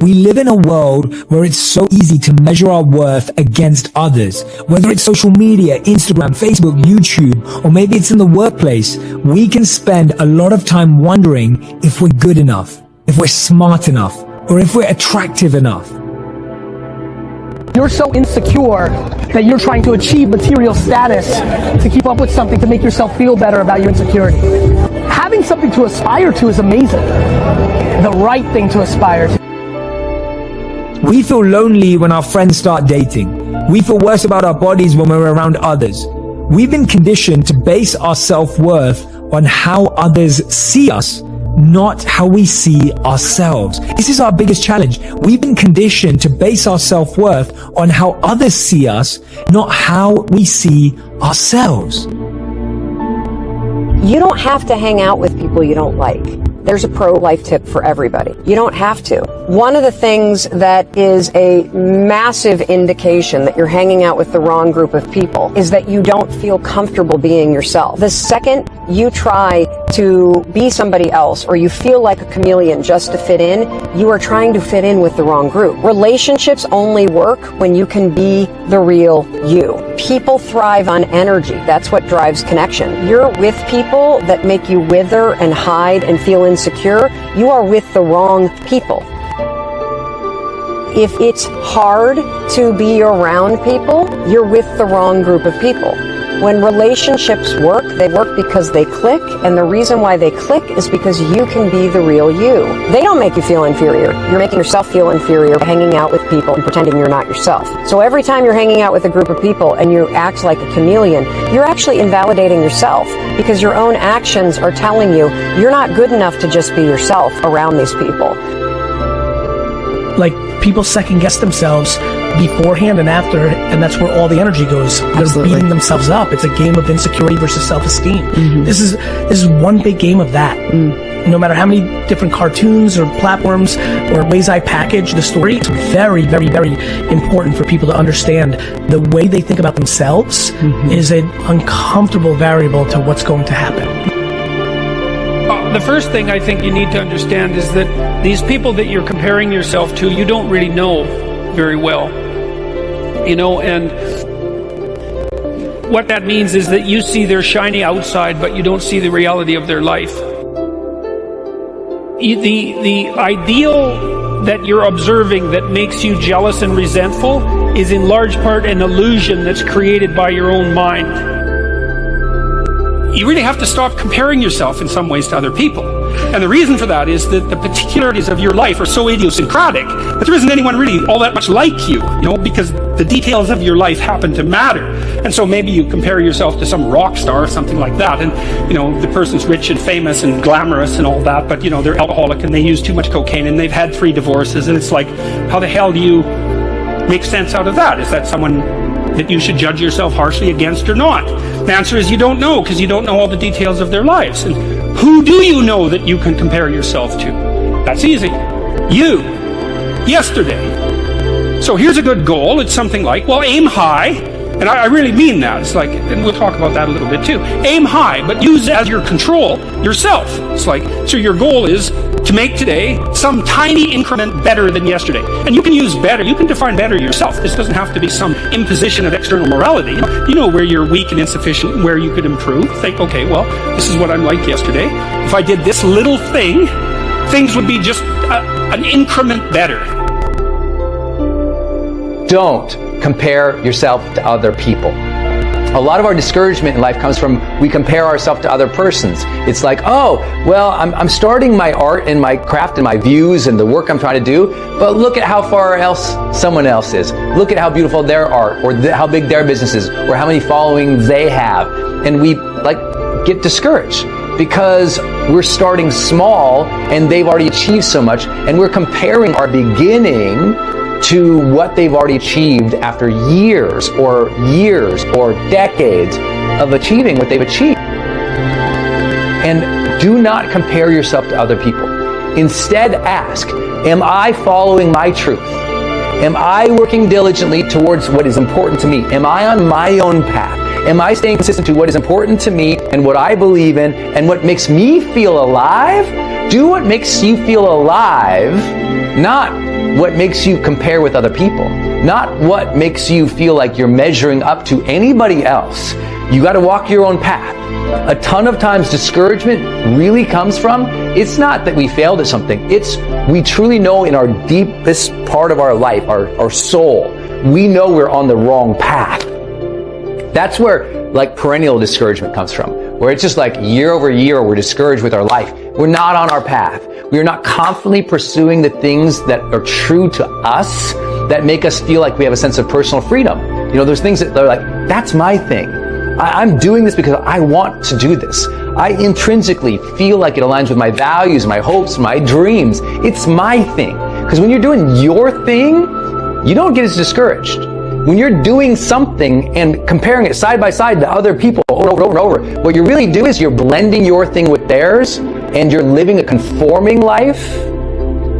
We live in a world where it's so easy to measure our worth against others. Whether it's social media, Instagram, Facebook, YouTube, or maybe it's in the workplace, we can spend a lot of time wondering if we're good enough, if we're smart enough, or if we're attractive enough. You're so insecure that you're trying to achieve material status to keep up with something to make yourself feel better about your insecurity. Having something to aspire to is amazing. The right thing to aspire to. We feel lonely when our friends start dating. We feel worse about our bodies when we're around others. We've been conditioned to base our self-worth on how others see us, not how we see ourselves. This is our biggest challenge. We've been conditioned to base our self-worth on how others see us, not how we see ourselves. You don't have to hang out with people you don't like. There's a pro-life tip for everybody. You don't have to. One of the things that is a massive indication that you're hanging out with the wrong group of people is that you don't feel comfortable being yourself. The second you try to be somebody else or you feel like a chameleon just to fit in, you are trying to fit in with the wrong group. Relationships only work when you can be the real you. People thrive on energy. That's what drives connection. You're with people that make you wither and hide and feel insecure. You are with the wrong people. If it's hard to be around people, you're with the wrong group of people. When relationships work, they work because they click, and the reason why they click is because you can be the real you. They don't make you feel inferior. You're making yourself feel inferior by hanging out with people and pretending you're not yourself. So every time you're hanging out with a group of people and you act like a chameleon, you're actually invalidating yourself because your own actions are telling you you're not good enough to just be yourself around these people. Like, people second guess themselves beforehand and after, and that's where all the energy goes. They're beating themselves up. It's a game of insecurity versus self-esteem. Mm-hmm. This is one big game of that. No matter how many different cartoons or platforms or ways I package the story, it's very, very, very important for people to understand the way they think about themselves is an uncomfortable variable to what's going to happen. The first thing I think you need to understand is that these people that you're comparing yourself to, you don't really know very well. You know, and what that means is that you see their shiny outside, but you don't see the reality of their life. The ideal that you're observing that makes you jealous and resentful is in large part an illusion that's created by your own mind. You really have to stop comparing yourself in some ways to other people. And the reason for that is that the particularities of your life are so idiosyncratic that there isn't anyone really all that much like you, because the details of your life happen to matter. And so maybe you compare yourself to some rock star or something like that, and the person's rich and famous and glamorous and all that, but they're alcoholic and they use too much cocaine and they've had 3 divorces, and it's like, how the hell do you make sense out of that? Is that someone that you should judge yourself harshly against or not? The answer is you don't know, because you don't know all the details of their lives. And who do you know that you can compare yourself to? That's easy. You. Yesterday. So here's a good goal. It's something like, well, aim high. And I really mean that. It's like, and we'll talk about that a little bit too. Aim high, but use as your control yourself. It's like, so your goal is to make today some tiny increment better than yesterday. And you can use better, you can define better yourself. This doesn't have to be some imposition of external morality. You know where you're weak and insufficient and where you could improve. Think, okay, well, this is what I'm like yesterday. If I did this little thing, things would be just an increment better. Don't compare yourself to other people. A lot of our discouragement in life comes from we compare ourselves to other persons. It's like, oh, well, I'm starting my art and my craft and my views and the work I'm trying to do, but look at how far else someone else is. Look at how beautiful their art, or how big their business is, or how many following they have. And we get discouraged because we're starting small and they've already achieved so much, and we're comparing our beginning to what they've already achieved after years or decades of achieving what they've achieved. And do not compare yourself to other people. Instead, ask, am I following my truth? Am I working diligently towards what is important to me? Am I on my own path? Am I staying consistent to what is important to me and what I believe in and what makes me feel alive? Do what makes you feel alive, not what makes you compare with other people, not what makes you feel like you're measuring up to anybody else. You got to walk your own path. A ton of times discouragement really comes from, it's not that we failed at something, it's we truly know in our deepest part of our life, our soul, we know we're on the wrong path. That's where like perennial discouragement comes from, where it's just like year over year we're discouraged with our life. We're not on our path. We are not constantly pursuing the things that are true to us, that make us feel like we have a sense of personal freedom. You know, there's things that are like, that's my thing. I'm doing this because I want to do this. I intrinsically feel like it aligns with my values, my hopes, my dreams. It's my thing. Because when you're doing your thing, you don't get as discouraged. When you're doing something and comparing it side by side to other people over and over, what you really do is you're blending your thing with theirs, and you're living a conforming life,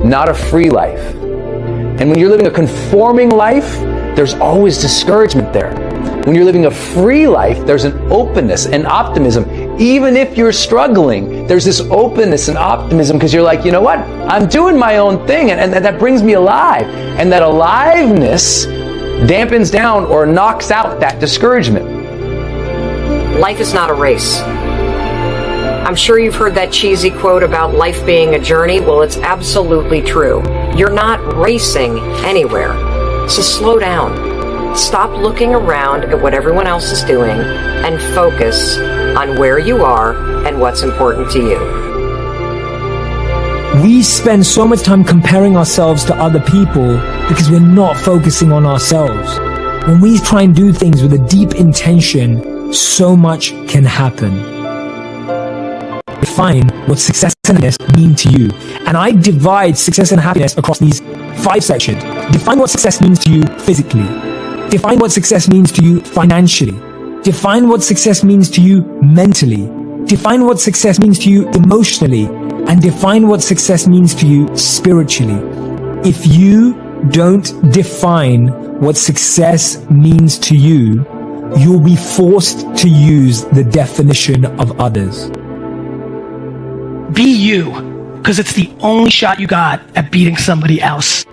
not a free life. And when you're living a conforming life, there's always discouragement there. When you're living a free life, there's an openness and optimism. Even if you're struggling, there's this openness and optimism because you're like, you know what? I'm doing my own thing, and that brings me alive. And that aliveness dampens down or knocks out that discouragement. Life is not a race. I'm sure you've heard that cheesy quote about life being a journey. Well, it's absolutely true. You're not racing anywhere. So slow down. Stop looking around at what everyone else is doing and focus on where you are and what's important to you. We spend so much time comparing ourselves to other people because we're not focusing on ourselves. When we try and do things with a deep intention, so much can happen. Define what success and happiness mean to you. And I divide success and happiness across these 5 sections. Define what success means to you physically. Define what success means to you financially. Define what success means to you mentally. Define what success means to you emotionally. And define what success means to you spiritually. If you don't define what success means to you, you'll be forced to use the definition of others. Be you, because it's the only shot you got at beating somebody else.